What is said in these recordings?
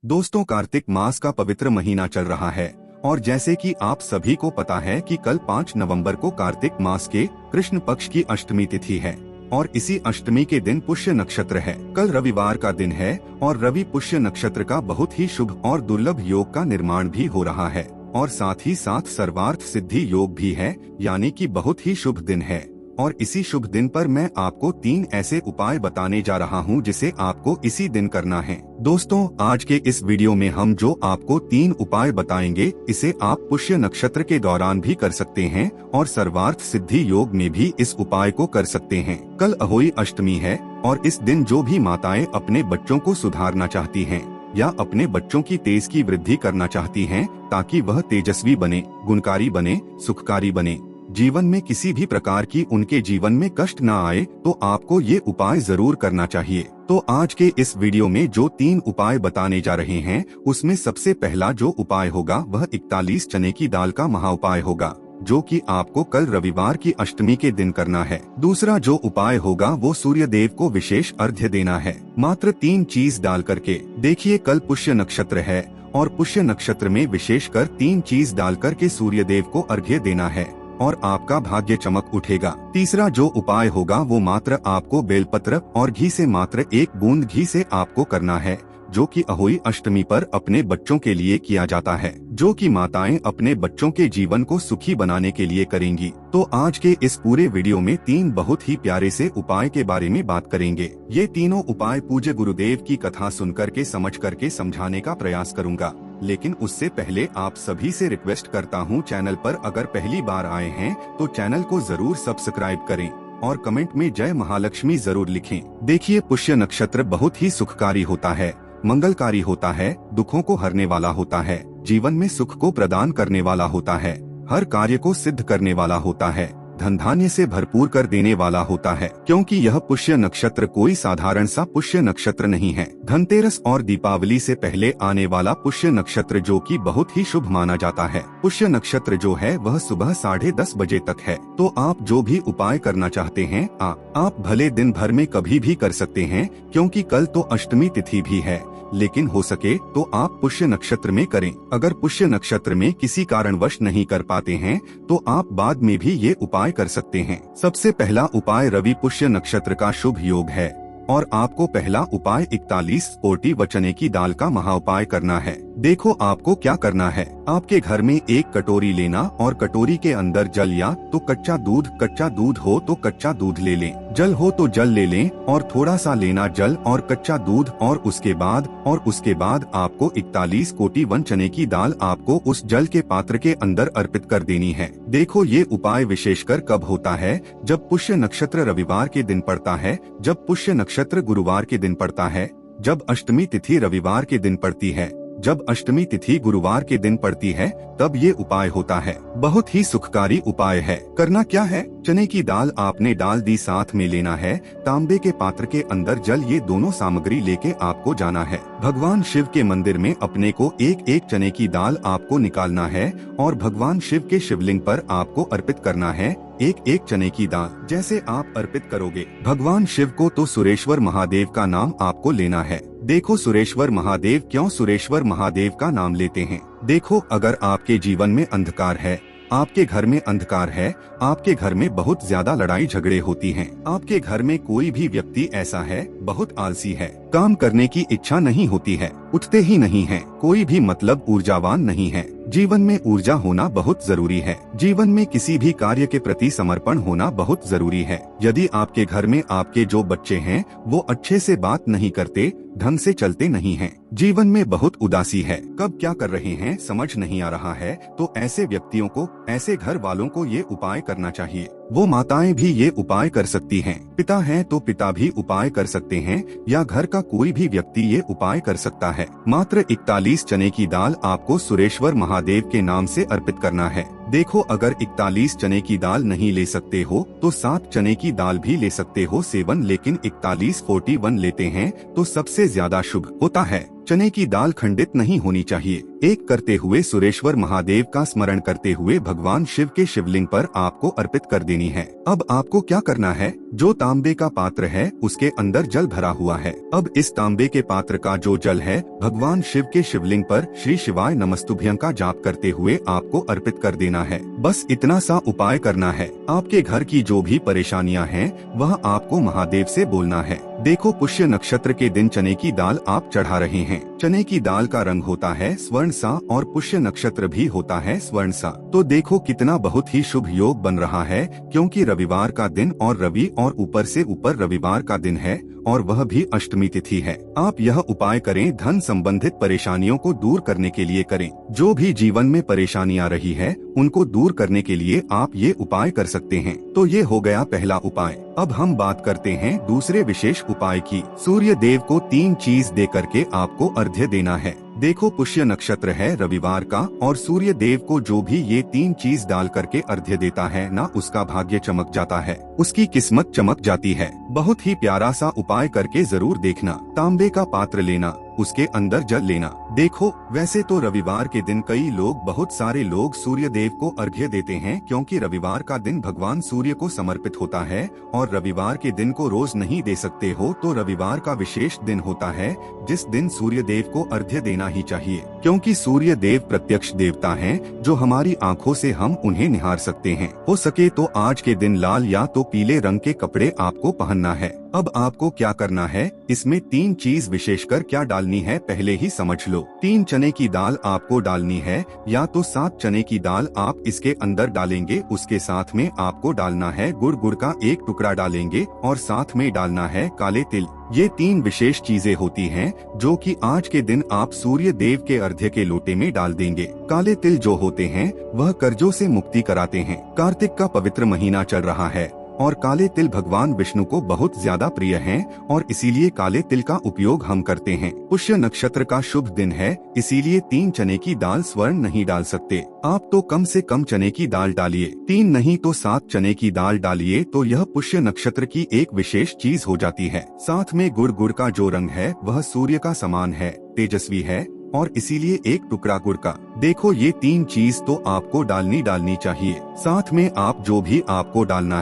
दोस्तों, कार्तिक मास का पवित्र महीना चल रहा है और जैसे कि आप सभी को पता है कि कल 5 नवंबर को कार्तिक मास के कृष्ण पक्ष की अष्टमी तिथि है और इसी अष्टमी के दिन पुष्य नक्षत्र है। कल रविवार का दिन है और रवि पुष्य नक्षत्र का बहुत ही शुभ और दुर्लभ योग का निर्माण भी हो रहा है और साथ ही साथ सर्वार्थ सिद्धि योग भी है, यानी कि बहुत ही शुभ दिन है। और इसी शुभ दिन पर मैं आपको 3 ऐसे उपाय बताने जा रहा हूं जिसे आपको इसी दिन करना है। दोस्तों, आज के इस वीडियो में हम जो आपको 3 उपाय बताएंगे, इसे आप पुष्य नक्षत्र के दौरान भी कर सकते हैं और सर्वार्थ सिद्धि योग में भी इस उपाय को कर सकते हैं। कल अहोई अष्टमी है और इस दिन जो भी माताएं अपने बच्चों को सुधारना चाहती हैं या अपने बच्चों की तेज की वृद्धि करना चाहती हैं ताकि वह तेजस्वी बने, गुणकारी बने, सुखकारी बने, जीवन में किसी भी प्रकार की उनके जीवन में कष्ट न आए, तो आपको ये उपाय जरूर करना चाहिए। तो आज के इस वीडियो में जो 3 उपाय बताने जा रहे हैं, उसमें सबसे पहला जो उपाय होगा वह 41 चने की दाल का महाउपाय होगा, जो कि आपको कल रविवार की अष्टमी के दिन करना है। दूसरा जो उपाय होगा वो सूर्य देव को विशेष अर्घ्य देना है, मात्र 3 चीज डाल करके। देखिए, कल पुष्य नक्षत्र है और पुष्य नक्षत्र में विशेषकर 3 चीज डाल करके सूर्य देव को अर्घ्य देना है और आपका भाग्य चमक उठेगा। तीसरा जो उपाय होगा वो मात्र आपको बेलपत्र और घी से मात्र 1 बूंद घी से आपको करना है, जो कि अहोई अष्टमी पर अपने बच्चों के लिए किया जाता है, जो कि माताएं अपने बच्चों के जीवन को सुखी बनाने के लिए करेंगी। तो आज के इस पूरे वीडियो में 3 बहुत ही प्यारे से उपाय के बारे में बात करेंगे। ये तीनों उपाय पूज्य गुरुदेव की कथा सुन करके समझ करके समझाने का प्रयास करूंगा, लेकिन उससे पहले आप सभी से रिक्वेस्ट करता हूं, चैनल पर अगर पहली बार आए हैं तो चैनल को जरूर सब्सक्राइब करें और कमेंट में जय महालक्ष्मी जरूर लिखें। देखिए, पुष्य नक्षत्र बहुत ही सुखकारी होता है, मंगलकारी होता है, दुखों को हरने वाला होता है, जीवन में सुख को प्रदान करने वाला होता है, हर कार्य को सिद्ध करने वाला होता है, धन धान्य से भरपूर कर देने वाला होता है। क्योंकि यह पुष्य नक्षत्र कोई साधारण सा पुष्य नक्षत्र नहीं है। धनतेरस और दीपावली से पहले आने वाला पुष्य नक्षत्र जो कि बहुत ही शुभ माना जाता है। पुष्य नक्षत्र जो है वह सुबह 10:30 बजे तक है। तो आप जो भी उपाय करना चाहते हैं आप भले दिन भर में कभी भी कर सकते हैं, क्योंकि कल तो अष्टमी तिथि भी है, लेकिन हो सके तो आप पुष्य नक्षत्र में करें। अगर पुष्य नक्षत्र में किसी कारणवश नहीं कर पाते हैं तो आप बाद में भी ये उपाय कर सकते हैं। सबसे पहला उपाय रवि पुष्य नक्षत्र का शुभ योग है और आपको पहला उपाय 41 कोटि व चने की दाल का महाउपाय करना है। देखो, आपको क्या करना है, आपके घर में 1 कटोरी लेना और कटोरी के अंदर जल या तो कच्चा दूध हो तो कच्चा दूध ले लें, जल हो तो जल ले लें और थोड़ा सा लेना जल और कच्चा दूध और उसके बाद आपको 41 कोटि वन चने की दाल आपको उस जल के पात्र के अंदर अर्पित कर देनी है। देखो, ये उपाय विशेषकर कब होता है, जब पुष्य नक्षत्र रविवार के दिन पड़ता है, जब पुष्य नक्षत्र गुरुवार के दिन पड़ता है, जब अष्टमी तिथि रविवार के दिन पड़ती है, जब अष्टमी तिथि गुरुवार के दिन पड़ती है, तब ये उपाय होता है। बहुत ही सुखकारी उपाय है। करना क्या है, चने की दाल आपने डाल दी, साथ में लेना है तांबे के पात्र के अंदर जल, ये दोनों सामग्री लेके आपको जाना है। भगवान शिव के मंदिर में अपने को 1-1 चने की दाल आपको निकालना है और भगवान शिव के शिवलिंग पर आपको अर्पित करना है 1-1 चने की दाल। जैसे आप अर्पित करोगे भगवान शिव को, तो सुरेश्वर महादेव का नाम आपको लेना है। देखो, सुरेश्वर महादेव क्यों सुरेश्वर महादेव का नाम लेते हैं? देखो, अगर आपके जीवन में अंधकार है, आपके घर में अंधकार है, आपके घर में बहुत ज्यादा लड़ाई झगड़े होती हैं, आपके घर में कोई भी व्यक्ति ऐसा है बहुत आलसी है, काम करने की इच्छा नहीं होती है, उठते ही नहीं है, कोई भी मतलब ऊर्जावान नहीं है, जीवन में ऊर्जा होना बहुत जरूरी है, जीवन में किसी भी कार्य के प्रति समर्पण होना बहुत जरूरी है। यदि आपके घर में आपके जो बच्चे हैं वो अच्छे से बात नहीं करते, ढंग से चलते नहीं हैं, जीवन में बहुत उदासी है, कब क्या कर रहे हैं समझ नहीं आ रहा है, तो ऐसे व्यक्तियों को, ऐसे घर वालों को ये उपाय करना चाहिए। वो माताएं भी ये उपाय कर सकती हैं, पिता हैं तो पिता भी उपाय कर सकते हैं, या घर का कोई भी व्यक्ति ये उपाय कर सकता है। मात्र 41 चने की दाल आपको सुरेश्वर महादेव के नाम से अर्पित करना है। देखो, अगर 41 चने की दाल नहीं ले सकते हो तो 7 चने की दाल भी ले सकते हो सेवन, लेकिन 41 लेते हैं तो सबसे ज्यादा शुभ होता है। चने की दाल खंडित नहीं होनी चाहिए। एक करते हुए सुरेश्वर महादेव का स्मरण करते हुए भगवान शिव के शिवलिंग पर आपको अर्पित कर देनी है। अब आपको क्या करना है, जो तांबे का पात्र है उसके अंदर जल भरा हुआ है। अब इस तांबे के पात्र का जो जल है भगवान शिव के शिवलिंग पर श्री शिवाय नमस्तुभ्यं का जाप करते हुए आपको अर्पित कर देना है। बस इतना सा उपाय करना है। आपके घर की जो भी परेशानियां हैं वह आपको महादेव से बोलना है। देखो, पुष्य नक्षत्र के दिन चने की दाल आप चढ़ा रहे हैं। चने की दाल का रंग होता है स्वर्ण सा और पुष्य नक्षत्र भी होता है स्वर्ण सा। तो देखो कितना बहुत ही शुभ योग बन रहा है, क्योंकि रविवार का दिन और रवि और ऊपर से ऊपर रविवार का दिन है और वह भी अष्टमी तिथि है। आप यह उपाय करें, धन संबंधित परेशानियों को दूर करने के लिए करें। जो भी जीवन में परेशानी आ रही है उनको दूर करने के लिए आप ये उपाय कर सकते हैं। तो ये हो गया पहला उपाय। अब हम बात करते हैं दूसरे विशेष उपाय की। सूर्य देव को 3 चीज दे करके आपको अर्घ्य देना है। देखो, पुष्य नक्षत्र है रविवार का और सूर्य देव को जो भी ये 3 चीज डाल करके अर्घ्य देता है ना, उसका भाग्य चमक जाता है, उसकी किस्मत चमक जाती है। बहुत ही प्यारा सा उपाय करके जरूर देखना। तांबे का पात्र लेना, उसके अंदर जल लेना। देखो, वैसे तो रविवार के दिन कई लोग, बहुत सारे लोग सूर्य देव को अर्घ्य देते हैं, क्योंकि रविवार का दिन भगवान सूर्य को समर्पित होता है और रविवार के दिन को रोज नहीं दे सकते हो तो रविवार का विशेष दिन होता है जिस दिन सूर्य देव को अर्घ्य देना ही चाहिए, क्योंकि सूर्य देव प्रत्यक्ष देवता हैं जो हमारी आंखों से हम उन्हें निहार सकते हैं। हो सके तो आज के दिन लाल या तो पीले रंग के कपड़े आपको पहनना है। अब आपको क्या करना है, इसमें 3 चीज विशेषकर क्या डालनी है पहले ही समझ लो। 3 चने की दाल आपको डालनी है, या तो 7 चने की दाल आप इसके अंदर डालेंगे। उसके साथ में आपको डालना है गुड़, गुड़ का 1 टुकड़ा डालेंगे और साथ में डालना है काले तिल। ये 3 विशेष चीजें होती हैं जो कि आज के दिन आप सूर्य देव के अर्घ्य के लोटे में डाल देंगे। काले तिल जो होते हैं वह कर्जों से मुक्ति कराते हैं। कार्तिक का पवित्र महीना चल रहा है और काले तिल भगवान विष्णु को बहुत ज्यादा प्रिय हैं और इसीलिए काले तिल का उपयोग हम करते हैं। पुष्य नक्षत्र का शुभ दिन है, इसीलिए 3 चने की दाल स्वर्ण नहीं डाल सकते। आप तो कम से कम चने की दाल डालिए, 3 नहीं तो 7 चने की दाल डालिए, तो यह पुष्य नक्षत्र की एक विशेष चीज हो जाती है। साथ में गुड़, गुड़ का जो रंग है वह सूर्य का समान है, तेजस्वी है और इसीलिए 1 टुकड़ा गुड़ का। देखो, ये 3 चीज तो आपको डालनी चाहिए। साथ में आप जो भी आपको डालना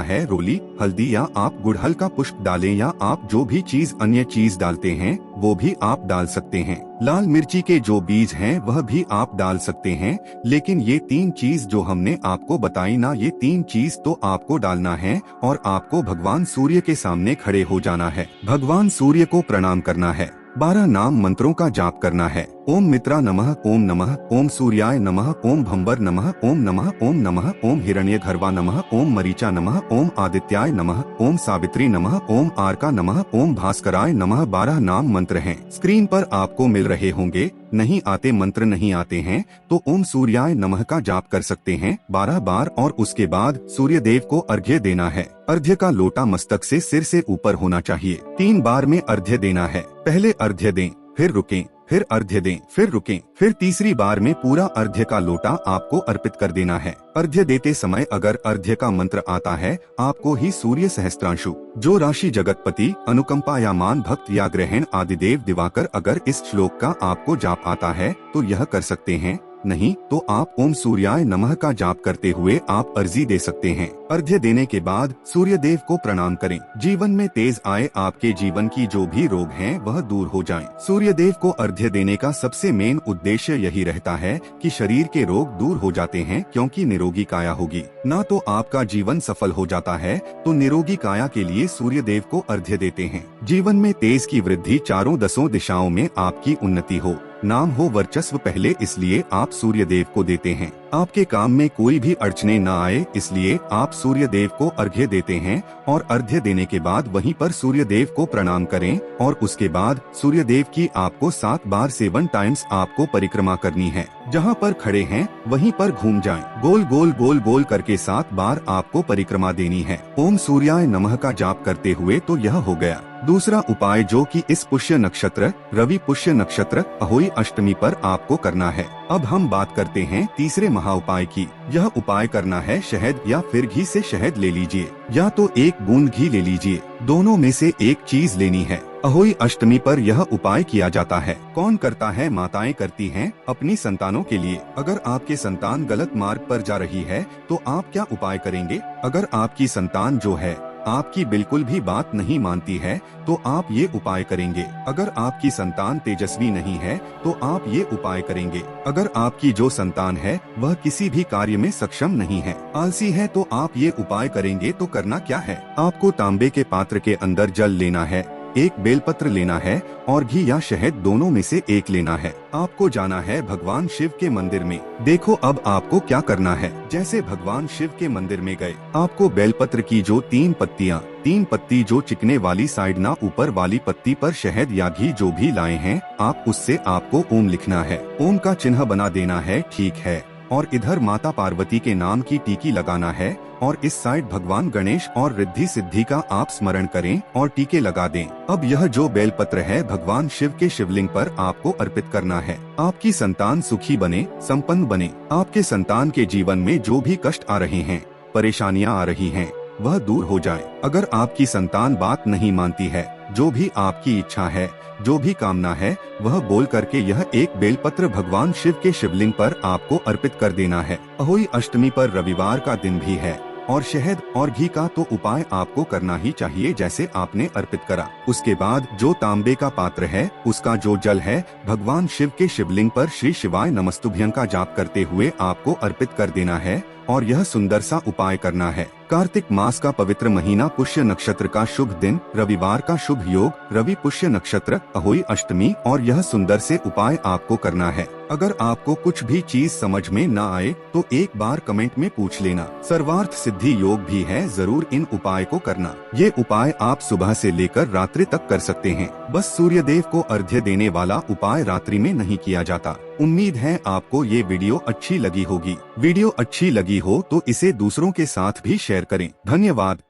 है रोली, हल्दी या आप गुड़हल का पुष्प डालें, या आप जो भी चीज अन्य चीज डालते हैं वो भी आप डाल सकते हैं। लाल मिर्ची के जो बीज हैं वह भी आप डाल सकते हैं, लेकिन ये 3 चीज जो हमने आपको बताई ना, ये 3 चीज तो आपको डालना है और आपको भगवान सूर्य के सामने खड़े हो जाना है। भगवान सूर्य को प्रणाम करना है। 12 नाम मंत्रों का जाप करना है। ओम मित्रा नमः, ओम नमः, ओम सूर्याय नमः, ओम भंबर नमः, ओम नमः, ओम नमः, ओम हिरण्यगर्भा नमः, ओम मरीचा नमः, ओम आदित्याय नमः, ओम सावित्री नमः, ओम आर्का नमः, ओम भास्कराय नमः। 12 नाम मंत्र हैं, स्क्रीन पर आपको मिल रहे होंगे। नहीं आते मंत्र नहीं आते हैं तो ओम सूर्याय नमः का जाप कर सकते हैं 12 बार और उसके बाद सूर्य देव को अर्घ्य देना है। अर्घ्य का लोटा मस्तक से सिर से ऊपर होना चाहिए। 3 बार में अर्घ्य देना है। पहले अर्घ्य दें, फिर रुकें, फिर अर्घ्य दें, फिर रुकें, फिर तीसरी बार में पूरा अर्घ्य का लोटा आपको अर्पित कर देना है। अर्घ्य देते समय अगर अर्घ्य का मंत्र आता है आपको ही सूर्य सहस्त्रांशु, जो राशि जगतपति, अनुकंपा या मान भक्त या ग्रहण आदिदेव दिवाकर, अगर इस श्लोक का आपको जाप आता है तो यह कर सकते हैं। नहीं तो आप ओम सूर्याय नमः का जाप करते हुए आप अर्जी दे सकते हैं। अर्घ्य देने के बाद सूर्य देव को प्रणाम करें। जीवन में तेज आए, आपके जीवन की जो भी रोग हैं वह दूर हो जाएं। सूर्य देव को अर्घ्य देने का सबसे मेन उद्देश्य यही रहता है कि शरीर के रोग दूर हो जाते हैं, क्योंकि निरोगी काया होगी ना तो आपका जीवन सफल हो जाता है। तो निरोगी काया के लिए सूर्य देव को अर्घ्य देते हैं। जीवन में तेज की वृद्धि, चारों 10 दिशाओं में आपकी उन्नति हो, नाम हो, वर्चस्व पहले, इसलिए आप सूर्य देव को देते हैं। आपके काम में कोई भी अड़चने न आए, इसलिए आप सूर्य देव को अर्घ्य देते हैं। और अर्घ्य देने के बाद वहीं पर सूर्य देव को प्रणाम करें और उसके बाद सूर्य देव की आपको 7 बार 7 टाइम्स आपको परिक्रमा करनी है। जहाँ पर खड़े हैं वहीं पर घूम जाएं। गोल गोल गोल गोल करके 7 बार आपको परिक्रमा देनी है। ओम सूर्याय नमः का जाप करते हुए। तो यह हो गया दूसरा उपाय जो कि इस पुष्य नक्षत्र, रवि पुष्य नक्षत्र, अहोई अष्टमी पर आपको करना है। अब हम बात करते हैं तीसरे महा उपाय की। यह उपाय करना है शहद या फिर घी से शहद ले लीजिए या तो एक बूंद घी ले लीजिए, दोनों में से एक चीज लेनी है। अहोई अष्टमी पर यह उपाय किया जाता है। कौन करता है? माताएं करती हैं अपनी संतानों के लिए। अगर आपके संतान गलत मार्ग पर जा रही है तो आप क्या उपाय करेंगे? अगर आपकी संतान जो है आपकी बिल्कुल भी बात नहीं मानती है तो आप ये उपाय करेंगे। अगर आपकी संतान तेजस्वी नहीं है तो आप ये उपाय करेंगे। अगर आपकी जो संतान है वह किसी भी कार्य में सक्षम नहीं है, आलसी है, तो आप ये उपाय करेंगे। तो करना क्या है? आपको तांबे के पात्र के अंदर जल लेना है, एक बेलपत्र लेना है और घी या शहद दोनों में से एक लेना है। आपको जाना है भगवान शिव के मंदिर में। देखो अब आपको क्या करना है। जैसे भगवान शिव के मंदिर में गए, आपको बेलपत्र की जो 3 पत्ती जो चिकने वाली साइड ना ऊपर वाली पत्ती पर शहद या घी जो भी लाए हैं, आप उससे आपको ओम लिखना है, ओम का चिन्ह बना देना है, ठीक है। और इधर माता पार्वती के नाम की टीकी लगाना है और इस साइड भगवान गणेश और रिद्धि सिद्धि का आप स्मरण करें और टीके लगा दें। अब यह जो बेलपत्र है भगवान शिव के शिवलिंग पर आपको अर्पित करना है। आपकी संतान सुखी बने, संपन्न बने। आपके संतान के जीवन में जो भी कष्ट आ रहे हैं, परेशानियां आ रही हैं, वह दूर हो जाए। अगर आपकी संतान बात नहीं मानती है, जो भी आपकी इच्छा है, जो भी कामना है, वह बोल करके यह एक बेलपत्र भगवान शिव के शिवलिंग पर आपको अर्पित कर देना है। अहोई अष्टमी पर रविवार का दिन भी है और शहद और घी का तो उपाय आपको करना ही चाहिए जैसे आपने अर्पित करा। उसके बाद जो तांबे का पात्र है उसका जो जल है भगवान शिव के शिवलिंग पर श्री शिवाय नमस्तुभ्यं का जाप करते हुए आपको अर्पित कर देना है और यह सुंदर सा उपाय करना है। कार्तिक मास का पवित्र महीना, पुष्य नक्षत्र का शुभ दिन, रविवार का शुभ योग, रवि पुष्य नक्षत्र, अहोई अष्टमी, और यह सुंदर से उपाय आपको करना है। अगर आपको कुछ भी चीज समझ में न आए तो एक बार कमेंट में पूछ लेना। सर्वार्थ सिद्धि योग भी है, जरूर इन उपाय को करना। ये उपाय आप सुबह से लेकर रात्रि तक कर सकते हैं। बस सूर्य देव को अर्घ्य देने वाला उपाय रात्रि में नहीं किया जाता। उम्मीद है आपको ये वीडियो अच्छी लगी होगी। वीडियो अच्छी लगी हो तो इसे दूसरों के साथ भी शेयर करें। धन्यवाद।